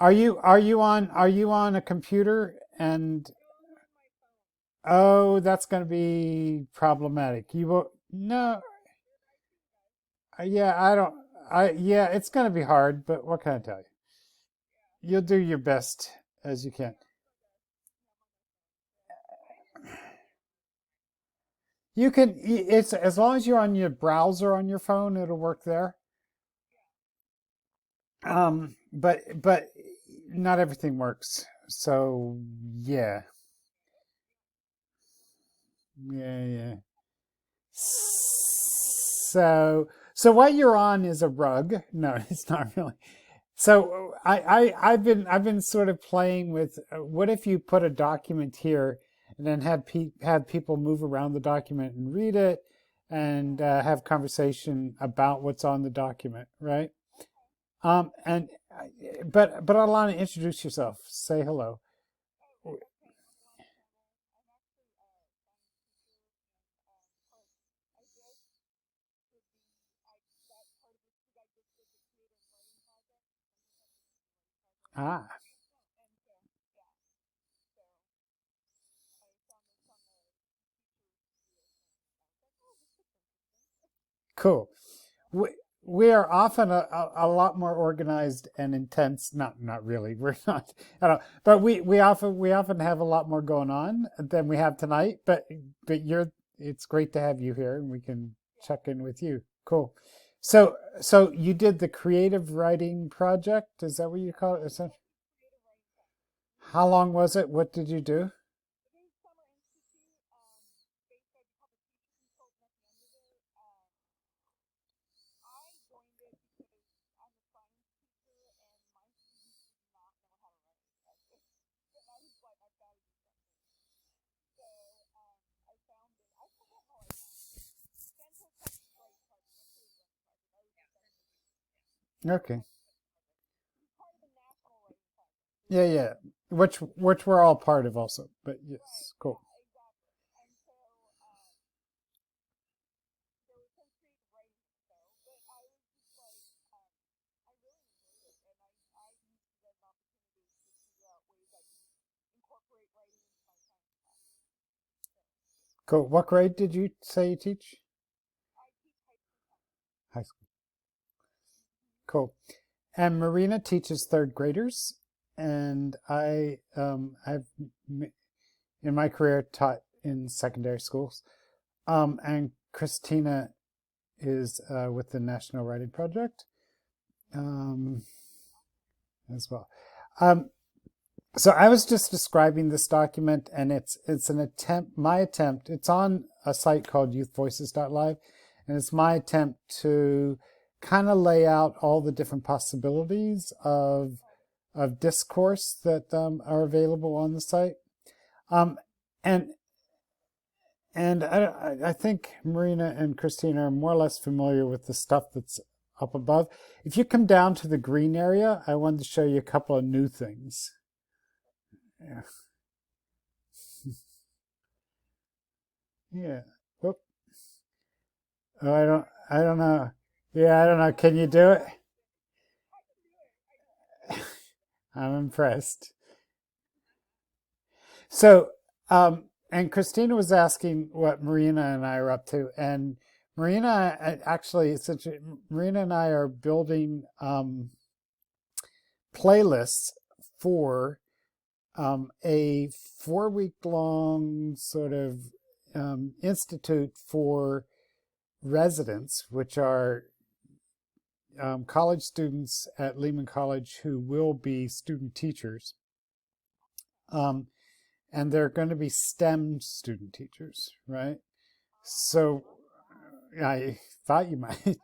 are you on a computer? And oh, that's going to be problematic. You will no, yeah, I don't. Yeah, it's going to be hard, but what can I tell you? You'll do your best as you can. You can. It's as long as you're on your browser on your phone, it'll work there. But not everything works. So yeah, yeah. So what you're on is a rug. No, it's not really. So I've been sort of playing with what if you put a document here and then have people move around the document and read it and have conversation about what's on the document, right? And but Alana, introduce yourself. Say hello. Ah, cool. We, we are often a lot more organized and intense. Not really. We're not at all. But we often have a lot more going on than we have tonight. But it's great to have you here, and we can check in with you. Cool. So you did the creative writing project. Is that what you call it? How long was it? What did you do? Okay. Yeah, yeah. Which we're all part of also. But yes, cool. Cool. What grade did you say you teach? High school. Cool. And Marina teaches third graders, and I've in my career taught in secondary schools. And Christina is with the National Writing Project um, as well. Um, so I was just describing this document, and it's an attempt, my attempt. It's on a site called youthvoices.live, and it's my attempt to kind of lay out all the different possibilities of discourse that are available on the site. Um, and and I think Marina and Christina are more or less familiar with the stuff that's up above. If you come down to the green area, I wanted to show you a couple of new things. Yeah. Yeah. Whoop. Oh, I don't know. Yeah, I don't know. Can you do it? I'm impressed. So, and Christina was asking what Marina and I are up to, and Marina actually, since Marina and I are building playlists for a 4 week long sort of institute for residents, which are college students at Lehman College who will be student teachers. Um, and they're going to be STEM student teachers, right? So I thought you might.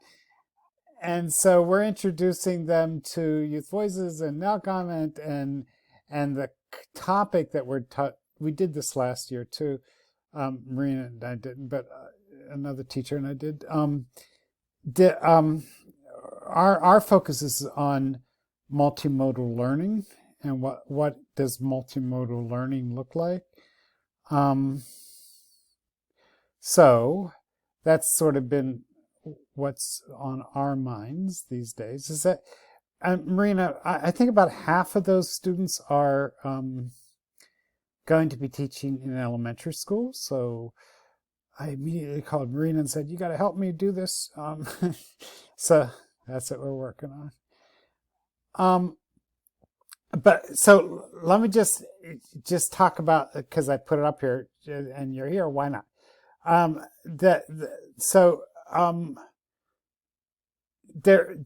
And so we're introducing them to Youth Voices and Now Comment and the topic that we did this last year too. Marina and I didn't, but another teacher and I did. Did our focus is on multimodal learning and what does multimodal learning look like. Um, so that's sort of been what's on our minds these days. Is that Marina, I think about half of those students are going to be teaching in elementary school. So I immediately called Marina and said, "You got to help me do this." So that's what we're working on. Um, but so let me just talk about, because I put it up here and you're here. Why not? So there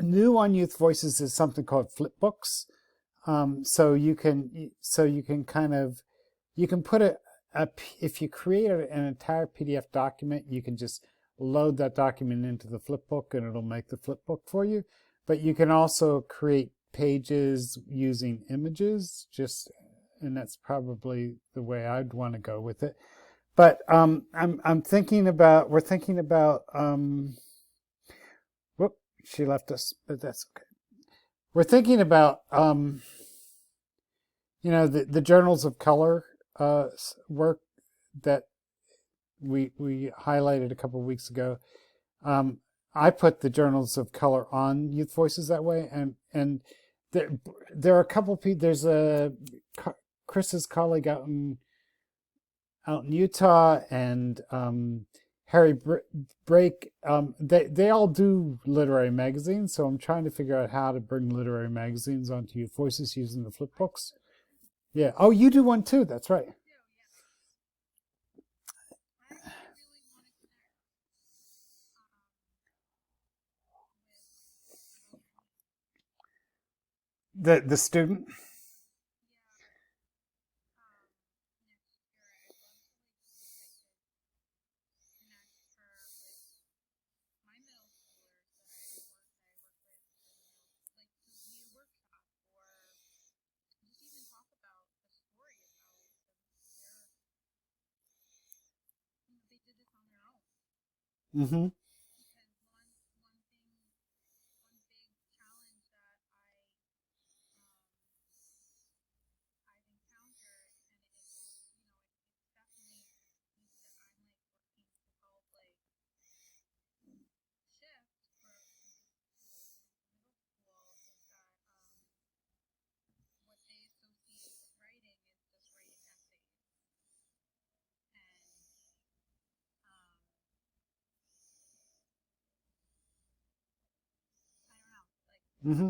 new on Youth Voices is something called Flipbooks. So you can kind of you can put if you create an entire PDF document, you can just load that document into the flipbook and it'll make the flipbook for you. But you can also create pages using images, and that's probably the way I'd want to go with it. But we're thinking about whoop, she left us, but that's okay. We're thinking about the journals of color work that we highlighted a couple of weeks ago. Um, I put the journals of color on Youth Voices that way, and there are a couple of people. There's a Chris's colleague out in Utah, and Harry Brake. They all do literary magazines, so I'm trying to figure out how to bring literary magazines onto Youth Voices using the flip books. Yeah. Oh, you do one too. That's right. The student. Mm-hmm. Mm-hmm.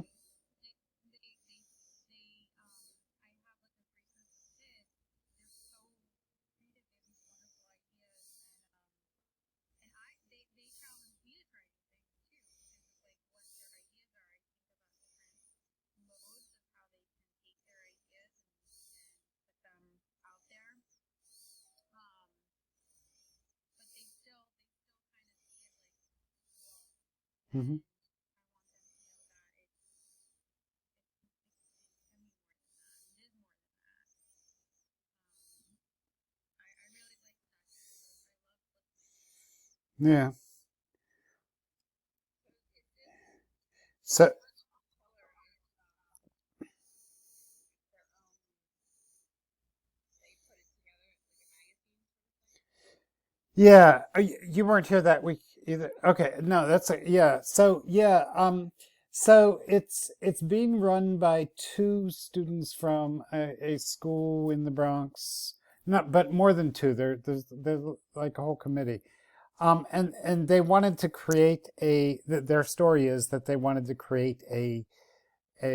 Mm-hmm. Yeah. So yeah, you weren't here that week either. Okay, no, yeah. So it's being run by two students from a school in the Bronx. Not, but more than two. There's like a whole committee. And they wanted to create their story is that they wanted to create a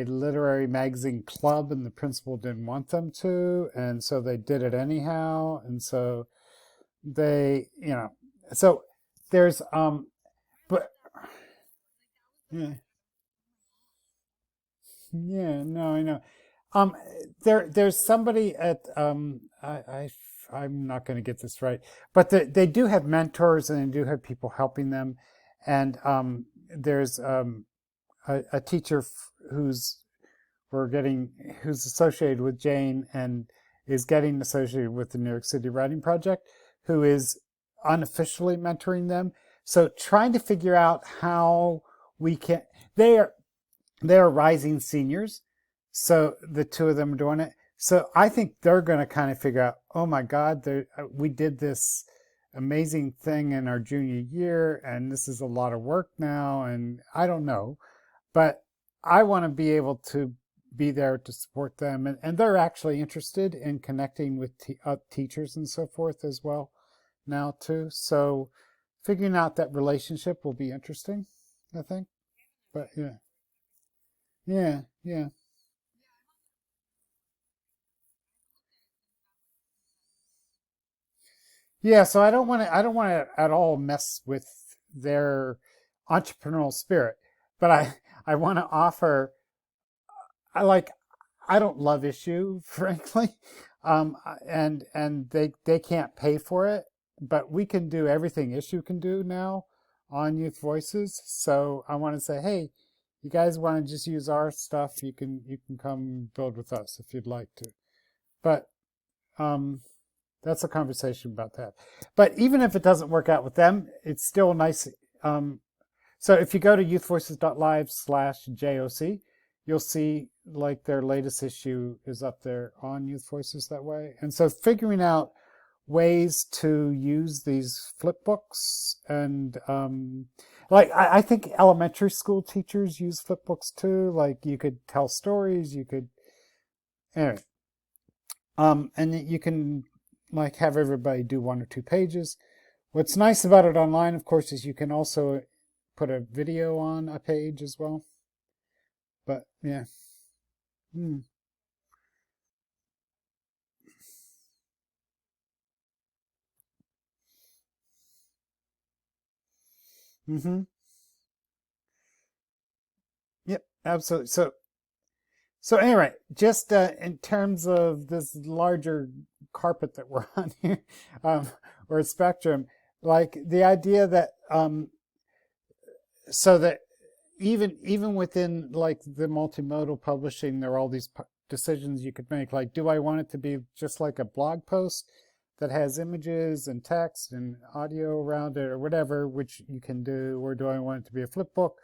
literary magazine club, and the principal didn't want them to, and so they did it anyhow, and so they, so there's but yeah, yeah, no, I know. There's somebody at I'm not going to get this right, but they do have mentors and they do have people helping them, and there's a teacher who's we're getting who's associated with Jane and is getting associated with the New York City Writing Project, who is unofficially mentoring them. So trying to figure out how we can. They are they are rising seniors, so the two of them are doing it. So I think they're going to kind of figure out, oh my God, we did this amazing thing in our junior year, and this is a lot of work now, and I don't know, but I want to be able to be there to support them, and they're actually interested in connecting with teachers and so forth as well now too. So figuring out that relationship will be interesting, I think. But yeah, yeah, yeah. Yeah, so I don't want to at all mess with their entrepreneurial spirit, but I want to offer I like I don't love issue frankly. And they can't pay for it, but we can do everything issue can do now on Youth Voices. So I want to say, hey, you guys want to just use our stuff, you can come build with us if you'd like to. But um that's a conversation about that. But even if it doesn't work out with them, it's still nice. Um, so if you go to youthvoices.live/JOC, you'll see like their latest issue is up there on Youth Voices that way. And so figuring out ways to use these flip books and like I think elementary school teachers use flip books too. Like you could tell stories, you could anyway. And you can like have everybody do 1 or 2 pages. What's nice about it online, of course, is you can also put a video on a page as well. But yeah. Mm. Mm-hmm. Yep, absolutely. So anyway, just in terms of this larger carpet that we're on here, or spectrum, like the idea that so that even within like the multimodal publishing, there are all these decisions you could make. Like, do I want it to be just like a blog post that has images and text and audio around it or whatever, which you can do, or do I want it to be a flip book,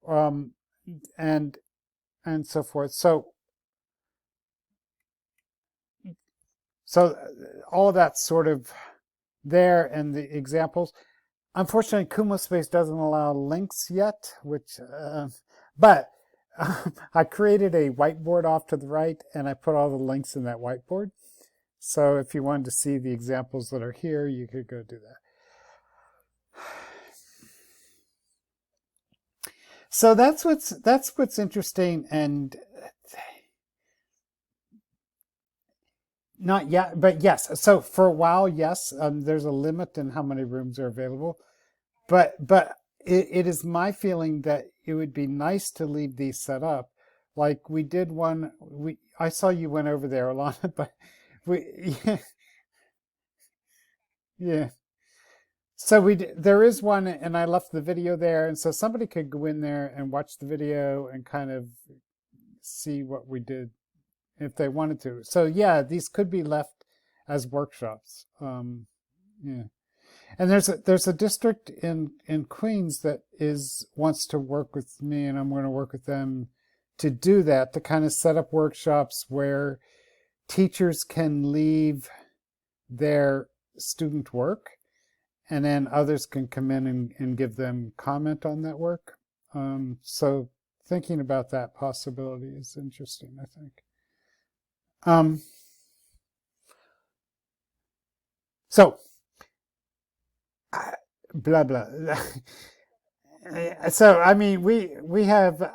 um, and and so forth. So all of that's sort of there, and the examples. Unfortunately, Kumo Space doesn't allow links yet, which, but I created a whiteboard off to the right and I put all the links in that whiteboard. So if you wanted to see the examples that are here, you could go do that. So that's what's interesting, and not yet, but yes. So for a while, yes, there's a limit in how many rooms are available. But it is my feeling that it would be nice to leave these set up. Like we did one, we I saw you went over there, Alana, but we yeah, yeah. So there is one, and I left the video there, and so somebody could go in there and watch the video and kind of see what we did if they wanted to. So yeah, these could be left as workshops. Yeah. And there's a district in Queens that is wants to work with me, and I'm going to work with them to do that, to kind of set up workshops where teachers can leave their student work, and then others can come in and give them comment on that work. So thinking about that possibility is interesting, I think. Um, so blah blah. So I mean, we have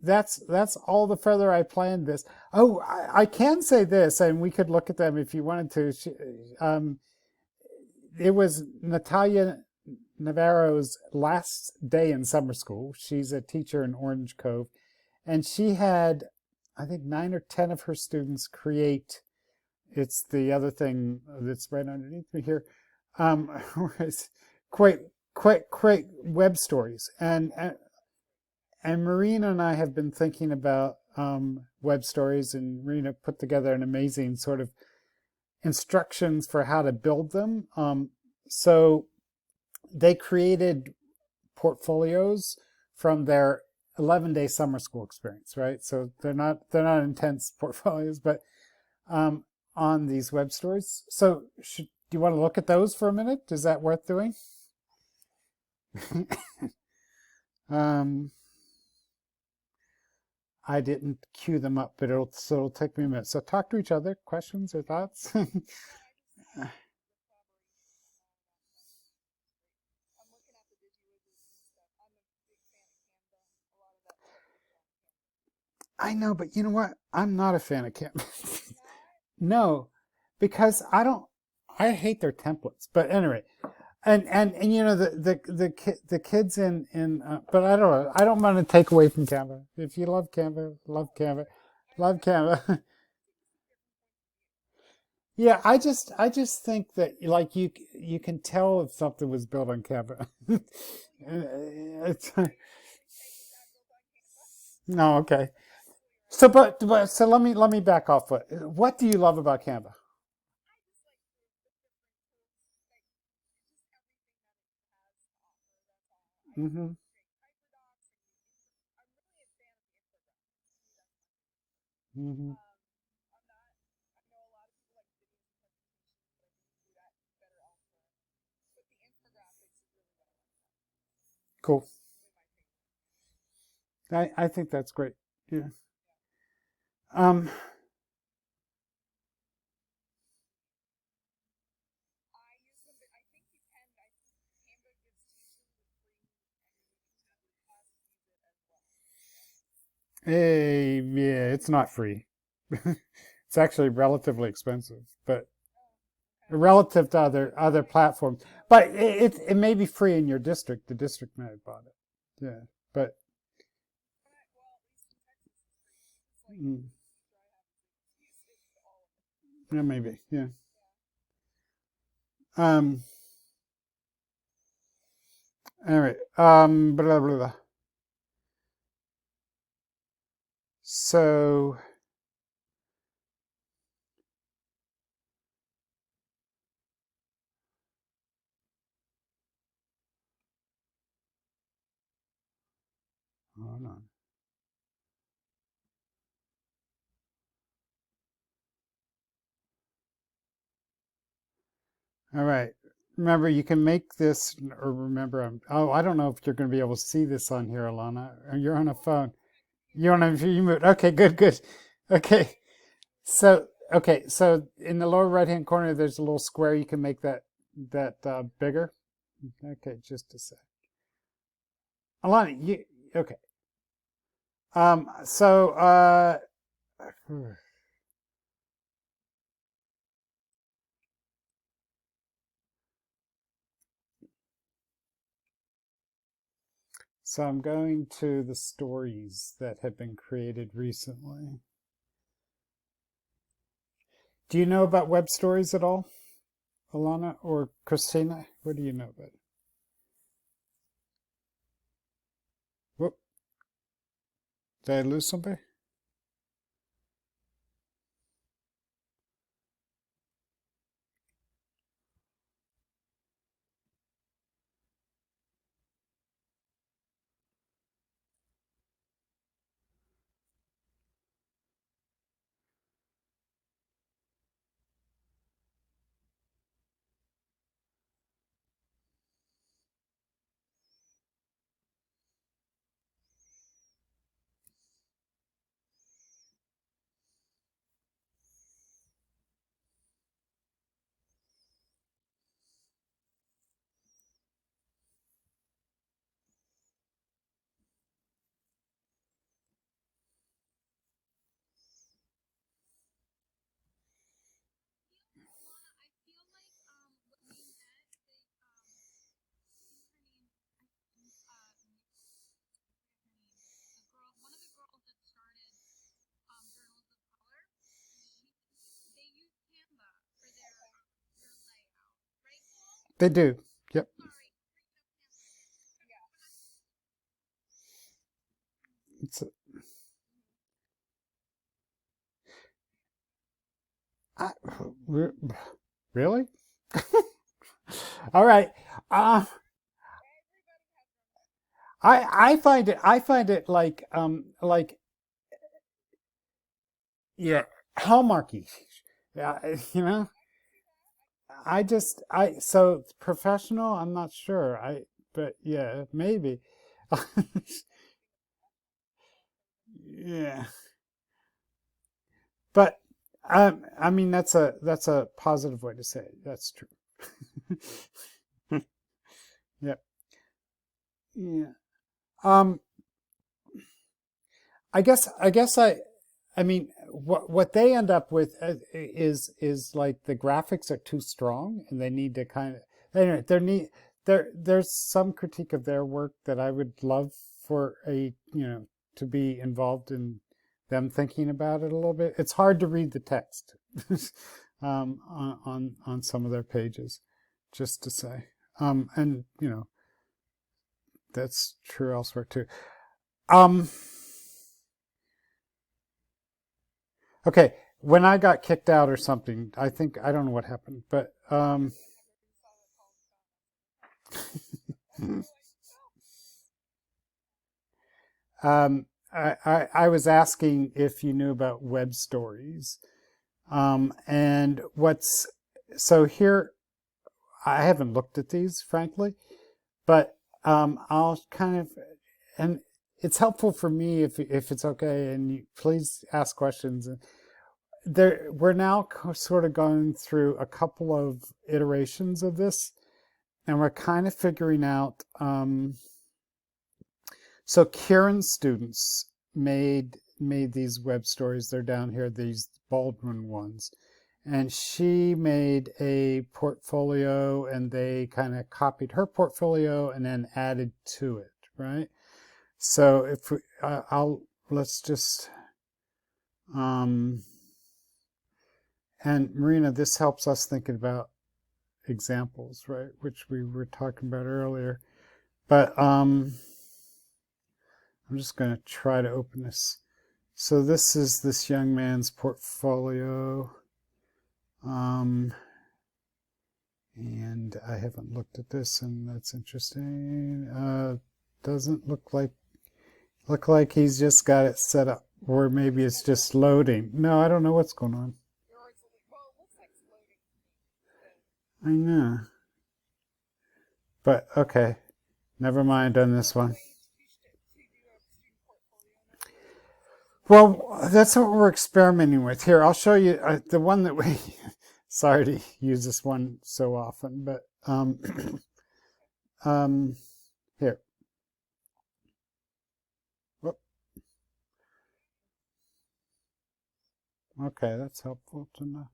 that's all the further I planned this. Oh, I can say this, and we could look at them if you wanted to. It was Natalia Navarro's last day in summer school. She's a teacher in Orange Cove, and she had, I think, 9 or 10 of her students create. It's the other thing that's right underneath me here. Quite quite web stories, and Marina and I have been thinking about web stories, and Marina put together an amazing sort of instructions for how to build them. So they created portfolios from their 11-day summer school experience, right? So they're not intense portfolios, but on these web stories. So do you want to look at those for a minute? Is that worth doing? um, I didn't queue them up, but it'll take me a minute. So talk to each other. Questions or thoughts? I know, but you know what? I'm not a fan of Canva. No, because I hate their templates. But anyway, and you know the kids but I don't know. I don't want to take away from Canva. If you love Canva, love Canva, love Canva. Yeah, I just think that like you can tell if something was built on Canva. It's, no, okay. So but so let me back off. What do you love about Canva? Hmm. Hmm. Cool. I think that's great. Yeah. Um. Yeah, it's not free. It's actually relatively expensive, but relative to other platforms. But it may be free in your district. The district may have bought it. Yeah, but mm, yeah, maybe. Yeah. Um. Anyway. Blah blah blah. So hold on. All right. Remember, you can make this, or remember, oh, I don't know if you're going to be able to see this on here, Alana. You're on a phone. You're on a view mode. Okay, good, good. Okay. So in the lower right-hand corner, there's a little square. You can make that bigger. Okay, just a sec. Alana, okay. So so I'm going to the stories that have been created recently. Do you know about web stories at all, Alana or Christina? What do you know about it? Whoop, did I lose somebody? They do. Yep. It's I, really? All right. Uh, I find it like yeah, hallmarky. Yeah, you know. I so professional. I'm not sure. But yeah, maybe. Yeah. But I mean that's a positive way to say it. That's true. Yep. Yeah. Um, I mean what they end up with is like the graphics are too strong and they need to kind of there's some critique of their work that I would love for to be involved in them thinking about it a little bit. It's hard to read the text on some of their pages, just to say. And that's true elsewhere too. Um, okay, when I got kicked out or something, I think I don't know what happened, but I was asking if you knew about web stories. And what's so here, I haven't looked at these, frankly, but I'll kind of, and it's helpful for me if it's okay, and you, please ask questions. We're now sort of going through a couple of iterations of this, and we're kind of figuring out. So Kieran's students made these web stories. They're down here, these Baldwin ones. And she made a portfolio and they kind of copied her portfolio and then added to it, right? So if we, let's just, and Marina, this helps us thinking about examples, right? Which we were talking about earlier. But I'm just going to try to open this. So this is this young man's portfolio. And I haven't looked at this, and that's interesting. Doesn't look like he's just got it set up, or maybe it's just loading. No, I don't know what's going on. I know, but okay, never mind on this one. Well, that's what we're experimenting with here. I'll show you the one that we. Sorry to use this one so often, but here. Whoop. Okay, that's helpful to know.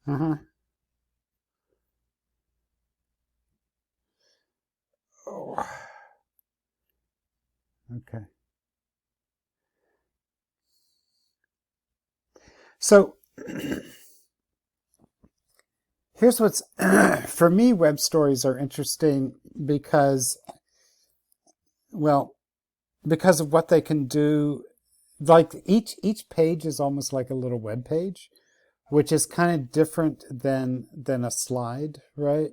Uh-huh. Oh. Okay. So here's what's for me, web stories are interesting because, well, because of what they can do. Like each page is almost like a little web page, which is kind of different than a slide, right?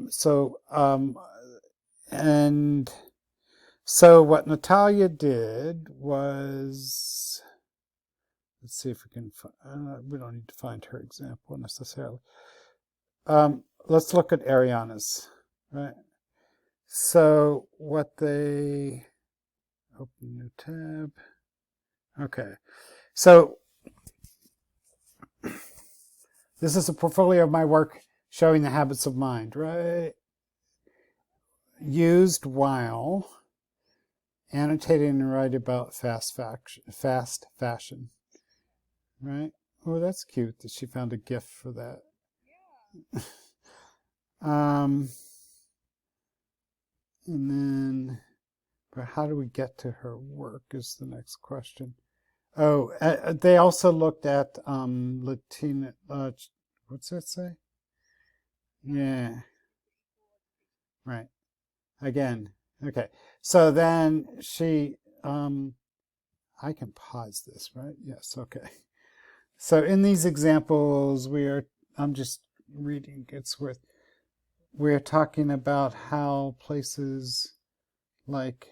So and so what Natalia did was, let's see if we can we don't need to find her example necessarily. Let's look at Ariana's, right? So what they, open new tab. Okay. So this is a portfolio of my work showing the habits of mind, right? Used while annotating and write about fast fashion, right? Oh, that's cute that she found a GIF for that. And then, but how do we get to her work is the next question. Oh, they also looked at Latina. What's that say? Yeah, right. Again, okay. So then she, I can pause this, right? Yes, okay. So in these examples, I'm just reading it's worth, we're talking about how places like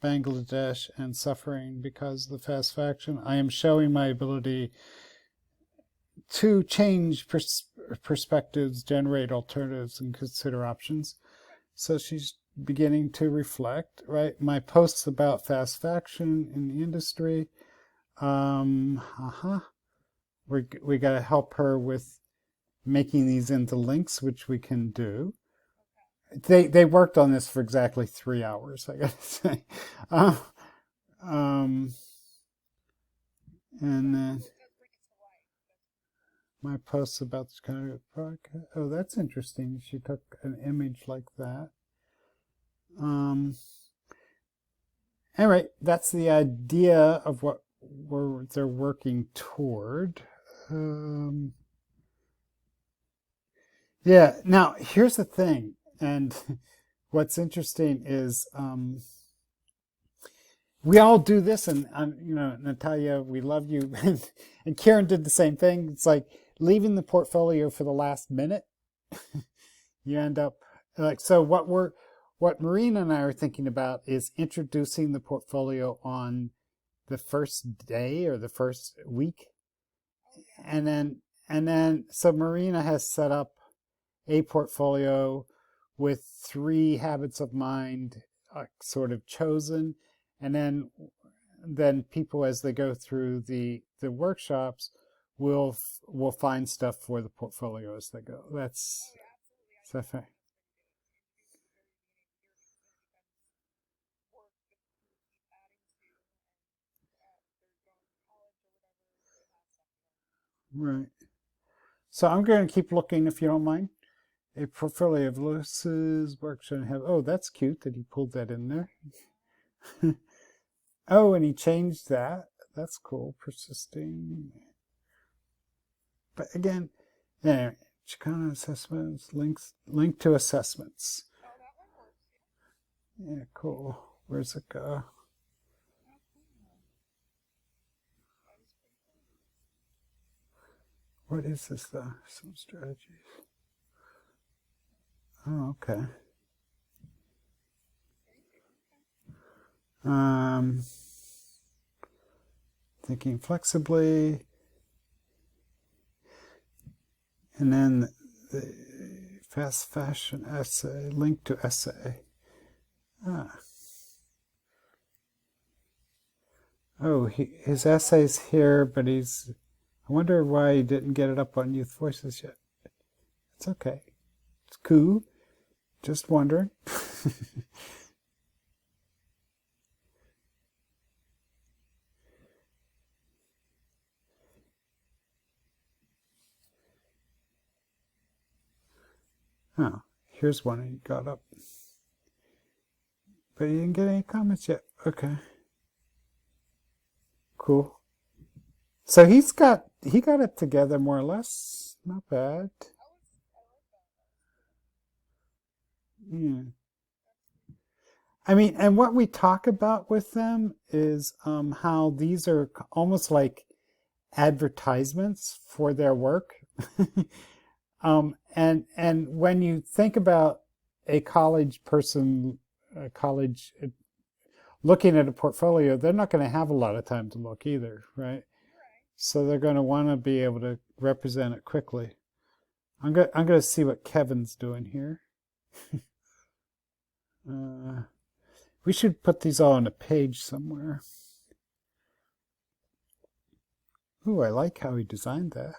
Bangladesh and suffering because of the fast fashion. I am showing my ability to change perspectives, generate alternatives, and consider options. So she's beginning to reflect, right? My posts about fast fashion in the industry. We got to help her with making these into links, which we can do. They worked on this for exactly 3 hours, I gotta say. Uh, um, and then my posts about this kind of podcast. Oh, that's interesting. She took an image like that. Anyway, that's the idea of what they're working toward. Yeah. Now, here's the thing, and what's interesting is we all do this, and Natalia, we love you, and Karen did the same thing. It's like leaving the portfolio for the last minute. You end up like so. What Marina and I are thinking about is introducing the portfolio on the first day or the first week, and then so Marina has set up a portfolio with 3 habits of mind sort of chosen, and then people as they go through the workshops will find stuff for the portfolio as they go. That's so fair. Right. So I'm going to keep looking if you don't mind. A portfolio of Lewis's work should have. Oh, that's cute that he pulled that in there. Oh, and he changed that. That's cool. Persisting. But again, anyway, Chicana assessments, link to assessments. Yeah, cool. Where's it go? What is this though? Some strategies. Oh, okay. Thinking flexibly. And then the fast fashion essay, link to essay. Oh, his essay's here, but I wonder why he didn't get it up on Youth Voices yet. It's okay. It's cool. Just wondering. Oh, here's one he got up. But he didn't get any comments yet. Okay. Cool. So he got it together more or less. Not bad. Yeah. I mean, and what we talk about with them is how these are almost like advertisements for their work. And when you think about a college person, a college looking at a portfolio, they're not going to have a lot of time to look either, right? So they're going to want to be able to represent it quickly. I'm going to see what Kevin's doing here. We should put these all on a page somewhere. Ooh, I like how he designed that.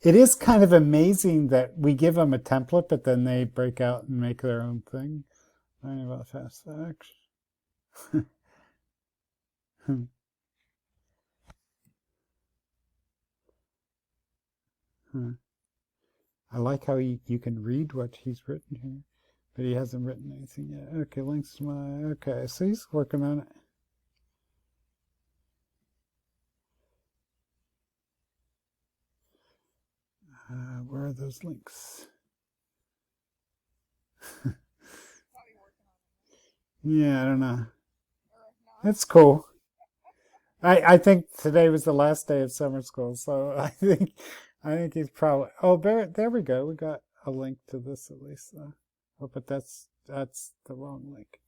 It is kind of amazing that we give them a template, but then they break out and make their own thing. Learning about fast action. I like how you can read what he's written here, but he hasn't written anything yet. Okay, links to my. Okay, so he's working on it. Where are those links? Yeah, I don't know. It's cool. I think today was the last day of summer school, so I think he's probably. Oh, there we go. We got a link to this at least. Oh, but that's the wrong link.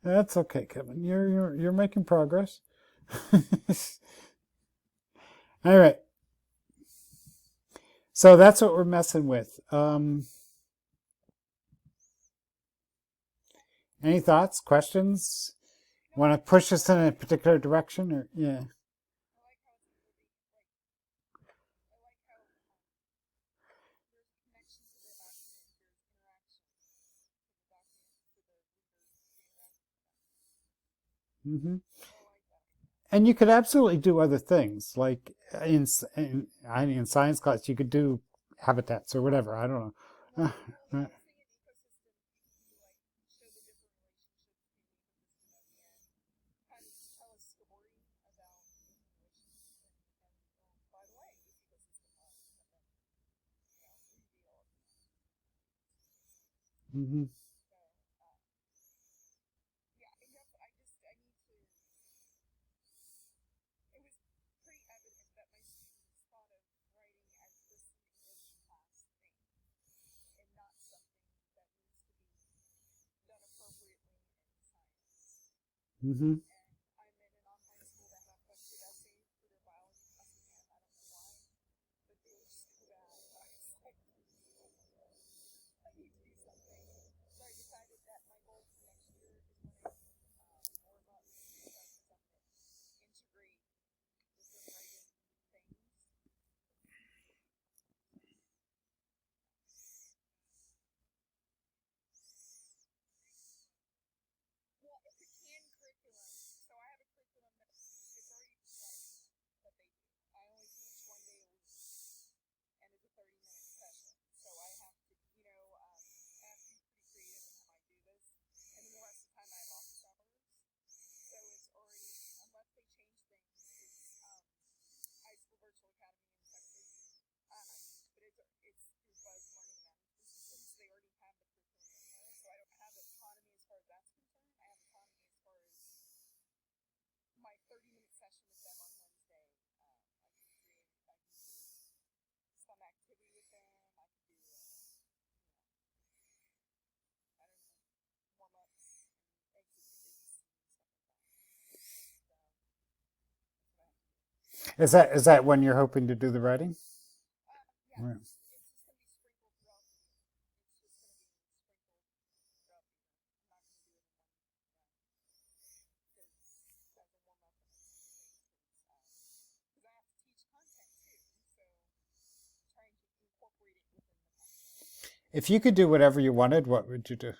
That's okay, Kevin. You're making progress. All right. So that's what we're messing with. Any thoughts, questions? Want to push us in a particular direction, or yeah? Hmm. And you could absolutely do other things, like in science class, you could do habitats or whatever. I don't know. Hmm. Hmm. Is that when you're hoping to do the writing? Right. If you could do whatever you wanted, what would you do?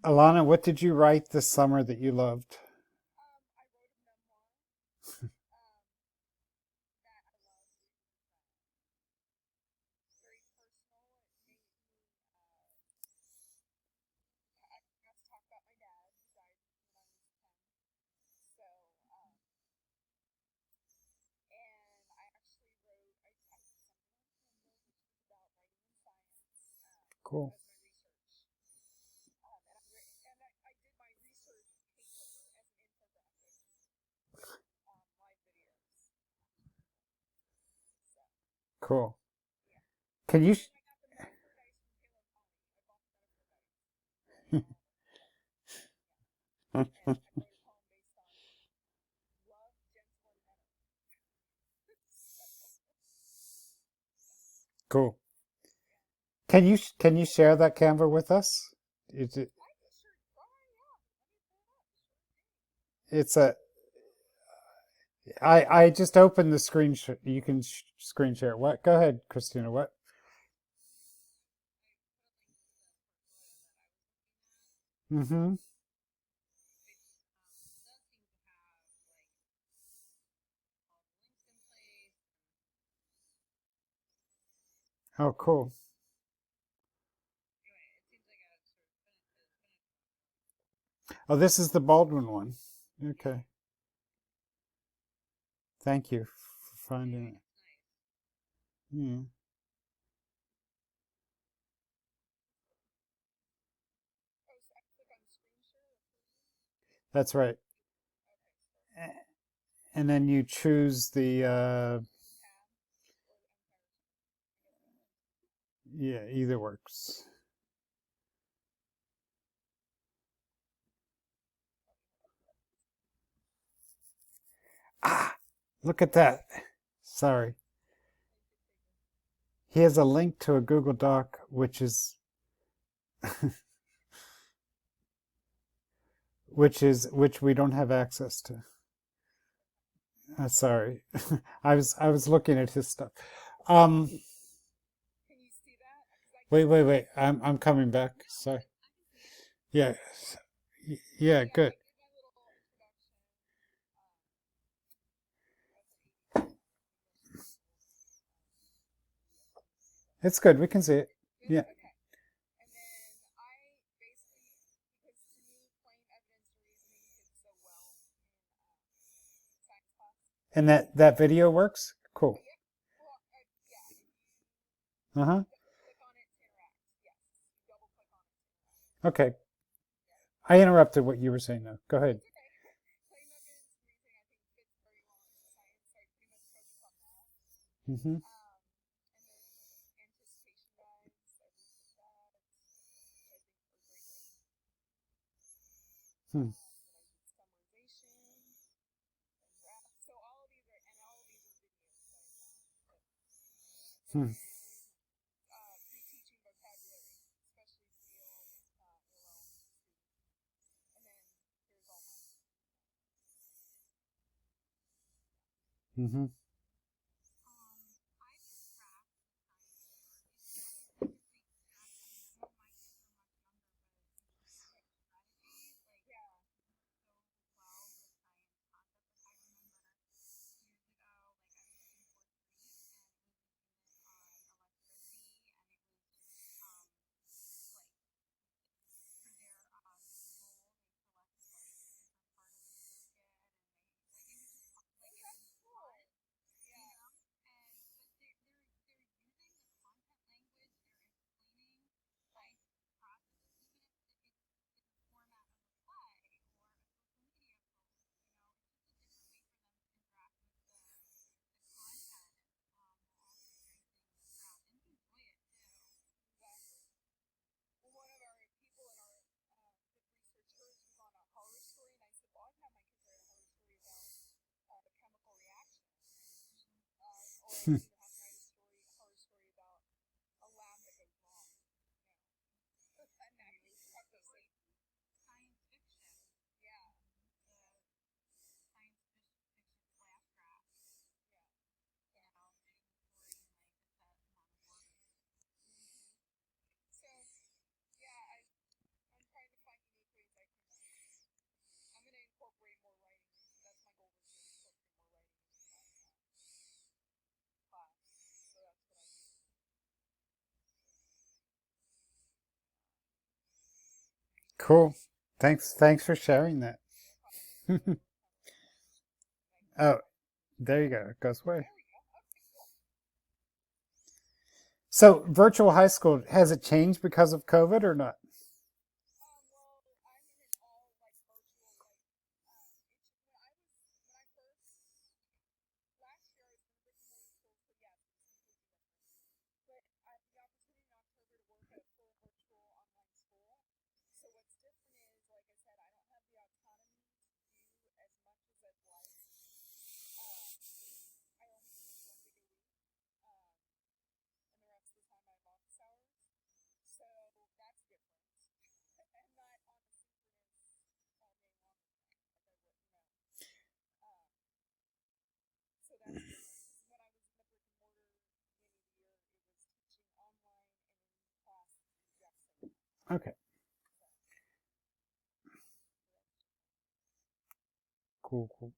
Alana, what did you write this summer that you loved? Cool. Cool. Can you? Cool. can you share that Canva with us? It, it's a I just opened the screen. You can screen share. What? Go ahead, Christina. What? Mm-hmm. Oh, cool. Oh, this is the Baldwin one. Okay. Thank you for finding it. Yeah, that's right. And then you choose the yeah, either works. Ah, look at that. Sorry. He has a link to a Google Doc, which we don't have access to. Sorry. I was looking at his stuff. Um, wait. I'm coming back. Sorry. Yeah. Yeah, good. It's good. We can see it. Yeah. And that video works? Cool. Uh-huh. Okay. I interrupted what you were saying though. Go ahead. Mm-hmm. Hmm. Hmm. Mm-hmm. Cool. Thanks for sharing that. Oh, there you go. It goes away. So virtual high school, has it changed because of COVID or not? Okay. Cool, cool.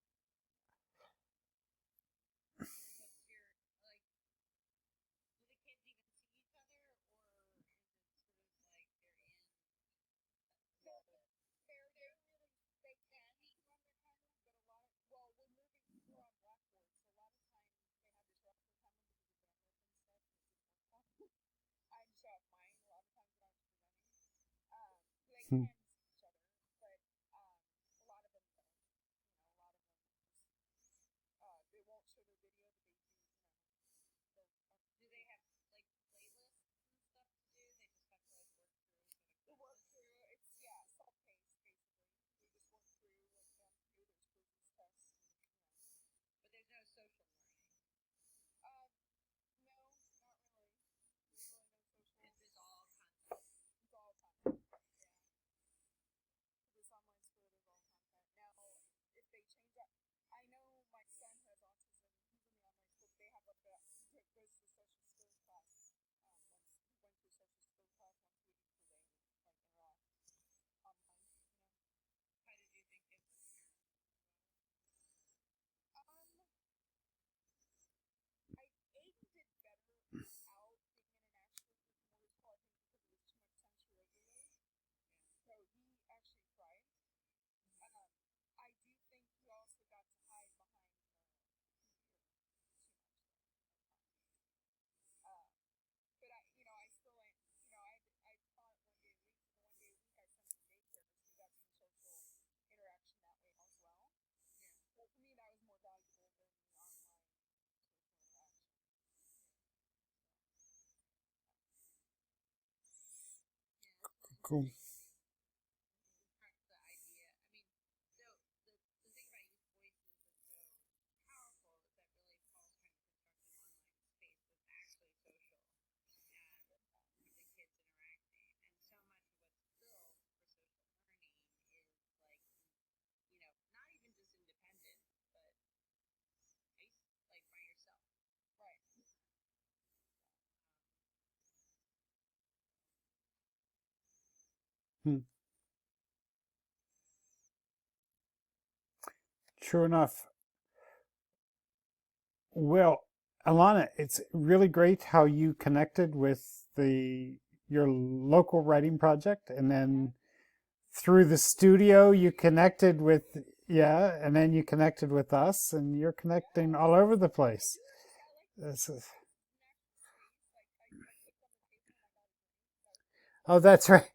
Hmm. Cool. Hmm. True enough. Well, Alana, it's really great how you connected with the your local writing project, and then through the studio you connected with, yeah, and then you connected with us, and you're connecting all over the place. This is, oh, that's right.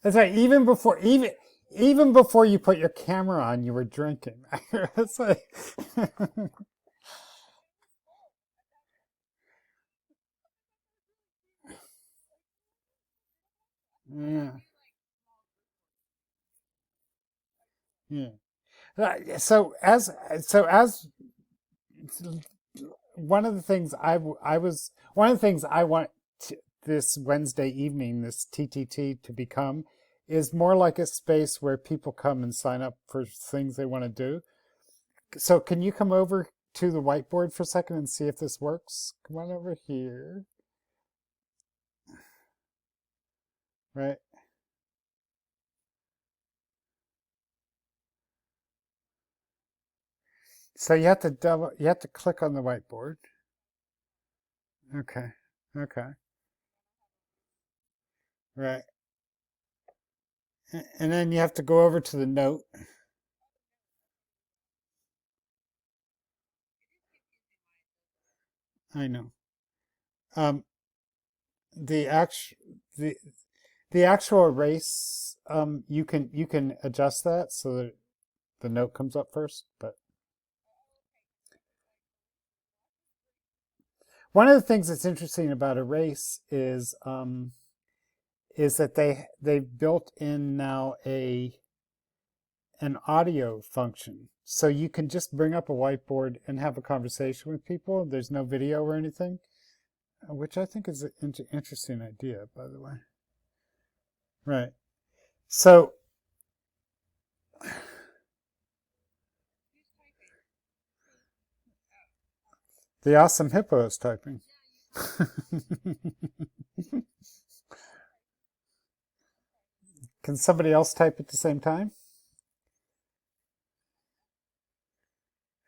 That's right. Even before you put your camera on, you were drinking. It's like, yeah, yeah. So as one of the things I was one of the things I want this Wednesday evening, this TTT, to become is more like a space where people come and sign up for things they want to do. So can you come over to the whiteboard for a second and see if this works? Come on over here. Right. So you have to click on the whiteboard. Okay. Okay. Right. And then you have to go over to the note. I know. Um, the act the the actual erase, you can adjust that so that the note comes up first. But one of the things that's interesting about erase is that they've built in now a an audio function. So you can just bring up a whiteboard and have a conversation with people. There's no video or anything, which I think is an interesting idea, by the way. Right. So the awesome hippo is typing. Can somebody else type at the same time?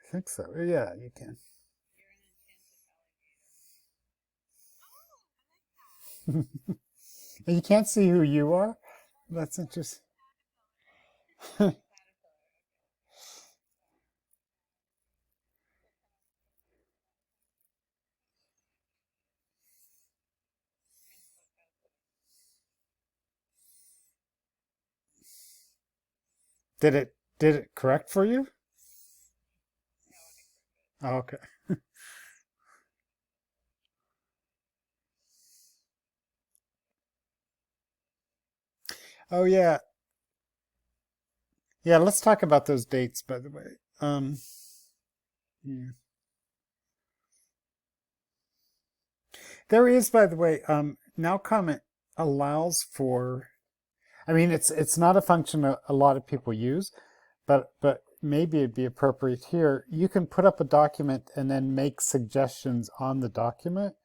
I think so. Yeah, you can. You can't see who you are? That's interesting. Did it correct for you? Oh, okay. Oh yeah. Yeah, let's talk about those dates, by the way. Yeah. There is, by the way, now comment allows for, I mean, it's not a function a lot of people use, but maybe it'd be appropriate here. You can put up a document and then make suggestions on the document,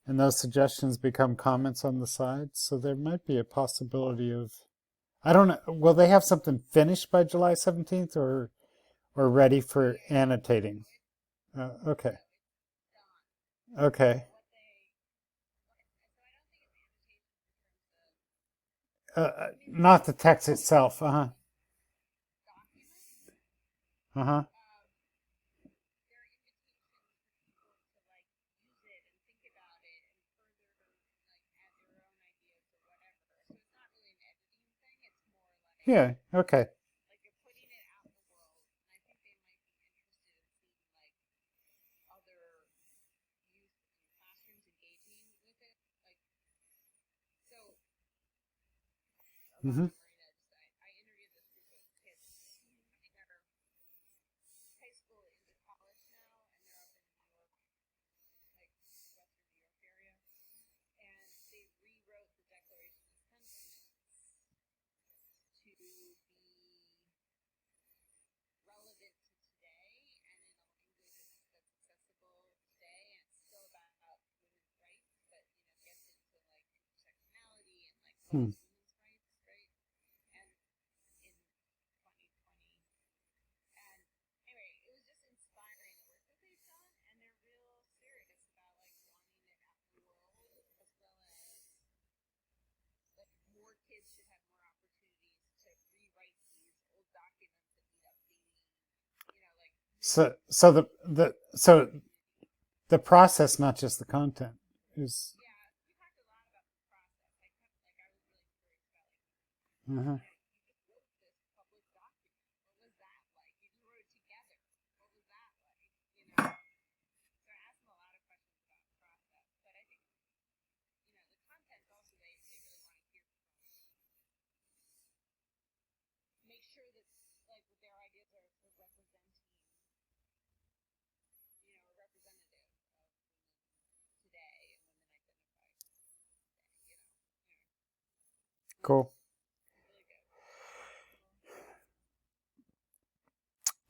and those suggestions become comments on the side. So there might be a possibility of, I don't know, will they have something finished by July 17th or ready for annotating? Okay. Okay. Not the text itself. Uh-huh. Uh-huh. Yeah. Okay. Mm-hmm. Hmm. So the process, not just the content, is. Uh-huh. Cool.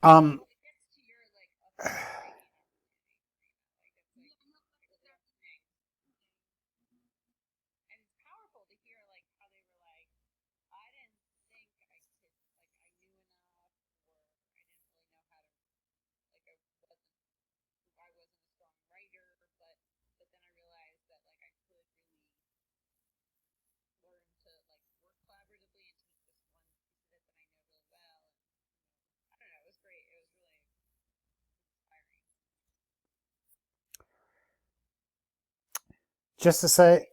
Um. Just to say,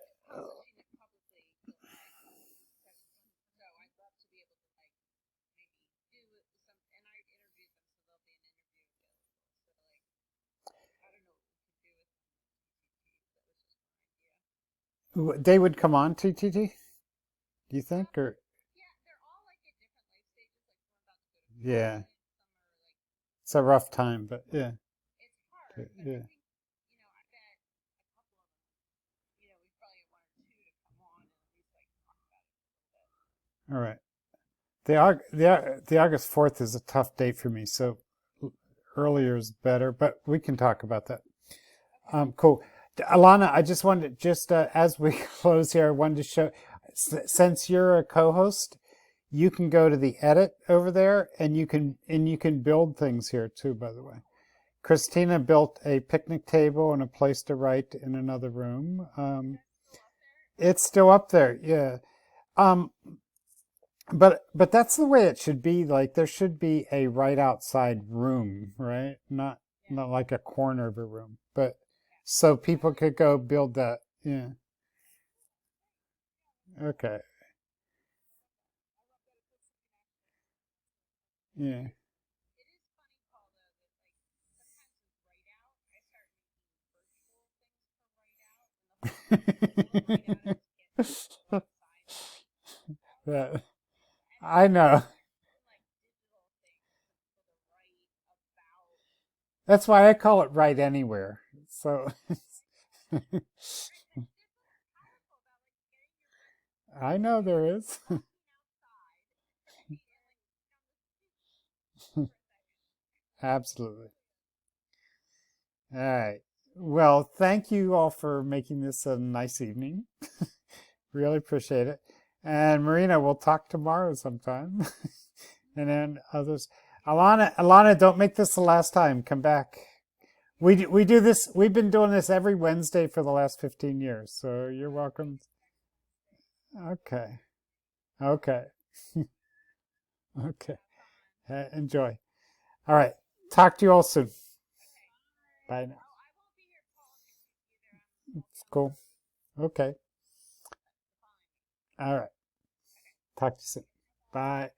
they would come on TTT. Do you think, or yeah, it's a rough time, but yeah, yeah. All right. The August 4th is a tough date for me, so earlier is better. But we can talk about that. Cool. Alana, I just wanted, just as we close here, I wanted to show, since you're a co-host, you can go to the edit over there, and you can build things here too, by the way. Christina built a picnic table and a place to write in another room. It's still up there, yeah. Um, but that's the way it should be. Like there should be a right outside room, right? Not like a corner of a room, but so people could go build that. Yeah. Okay. Yeah. That, I know. That's why I call it right anywhere. So I know there is. Absolutely. All right. Well, thank you all for making this a nice evening. Really appreciate it. And Marina, we'll talk tomorrow sometime. And then others. Alana, don't make this the last time. Come back. We do this. We've been doing this every Wednesday for the last 15 years. So you're welcome. Okay. Okay. Okay. Enjoy. All right. Talk to you all soon. Bye now. It's cool. Okay. All right. Talk to you soon. Bye.